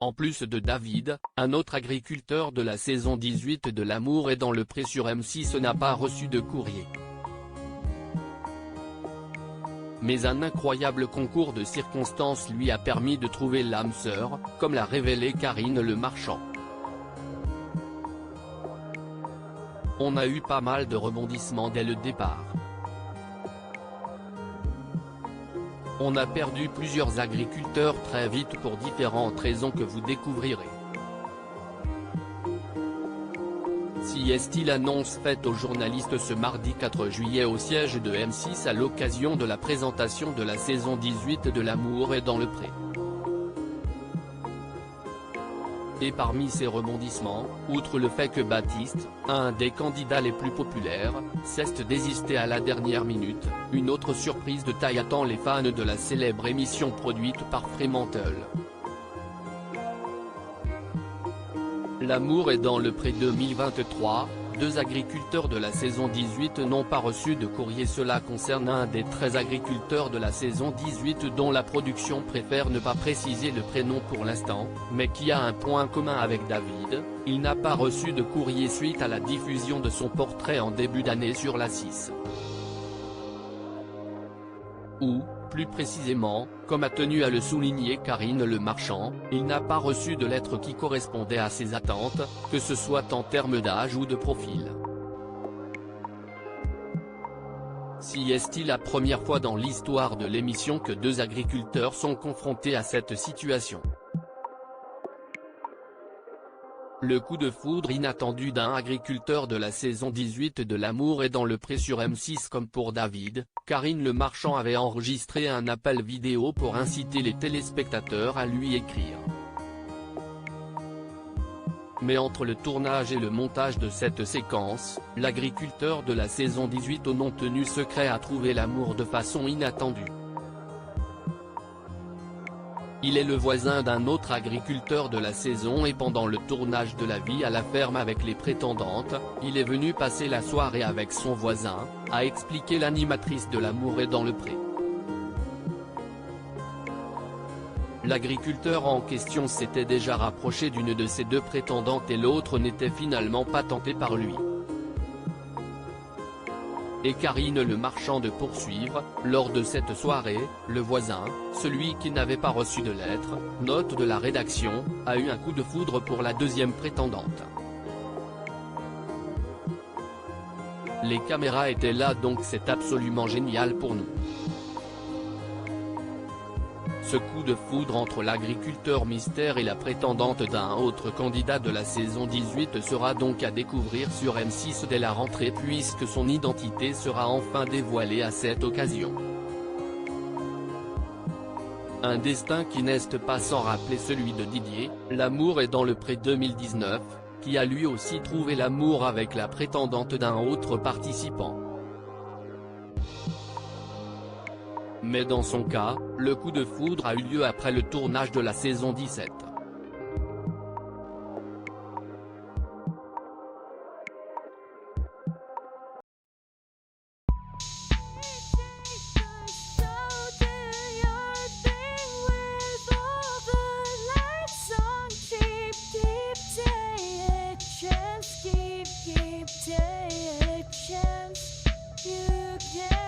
En plus de David, un autre agriculteur de la saison 18 de L'amour est dans le pré sur M6 n'a pas reçu de courrier. Mais un incroyable concours de circonstances lui a permis de trouver l'âme sœur, comme l'a révélé Karine Le Marchand. On a eu pas mal de rebondissements dès le départ. On a perdu plusieurs agriculteurs très vite pour différentes raisons que vous découvrirez. Si est-il annonce faite aux journalistes ce mardi 4 juillet au siège de M6 à l'occasion de la présentation de la saison 18 de L'amour est dans le pré. Et parmi ces rebondissements, outre le fait que Baptiste, un des candidats les plus populaires, cesse de désister à la dernière minute, une autre surprise de taille attend les fans de la célèbre émission produite par Fremantle. L'amour est dans le pré 2023, 2 agriculteurs de la saison 18 n'ont pas reçu de courrier. Cela concerne un des 13 agriculteurs de la saison 18 dont la production préfère ne pas préciser le prénom pour l'instant, mais qui a un point commun avec David, il n'a pas reçu de courrier suite à la diffusion de son portrait en début d'année sur la 6. Ou, plus précisément, comme a tenu à le souligner Karine Le Marchand, il n'a pas reçu de lettre qui correspondait à ses attentes, que ce soit en termes d'âge ou de profil. Si est-il la première fois dans l'histoire de l'émission que 2 agriculteurs sont confrontés à cette situation? Le coup de foudre inattendu d'un agriculteur de la saison 18 de L'amour est dans le pré sur M6. Comme pour David, Karine Le Marchand avait enregistré un appel vidéo pour inciter les téléspectateurs à lui écrire. Mais entre le tournage et le montage de cette séquence, l'agriculteur de la saison 18 au nom tenu secret a trouvé l'amour de façon inattendue. Il est le voisin d'un autre agriculteur de la saison et pendant le tournage de La vie à la ferme avec les prétendantes, il est venu passer la soirée avec son voisin, a expliqué l'animatrice de L'amour est dans le pré. L'agriculteur en question s'était déjà rapproché d'une de ses 2 prétendantes et l'autre n'était finalement pas tenté par lui. Et Karine Le Marchand de poursuivre, lors de cette soirée, le voisin, celui qui n'avait pas reçu de lettre, note de la rédaction, a eu un coup de foudre pour la 2e prétendante. Les caméras étaient là donc c'est absolument génial pour nous. Ce coup de foudre entre l'agriculteur mystère et la prétendante d'un autre candidat de la saison 18 sera donc à découvrir sur M6 dès la rentrée puisque son identité sera enfin dévoilée à cette occasion. Un destin qui n'est pas sans rappeler celui de Didier, L'amour est dans le pré 2019, qui a lui aussi trouvé l'amour avec la prétendante d'un autre participant. Mais dans son cas, le coup de foudre a eu lieu après le tournage de la saison 17. You can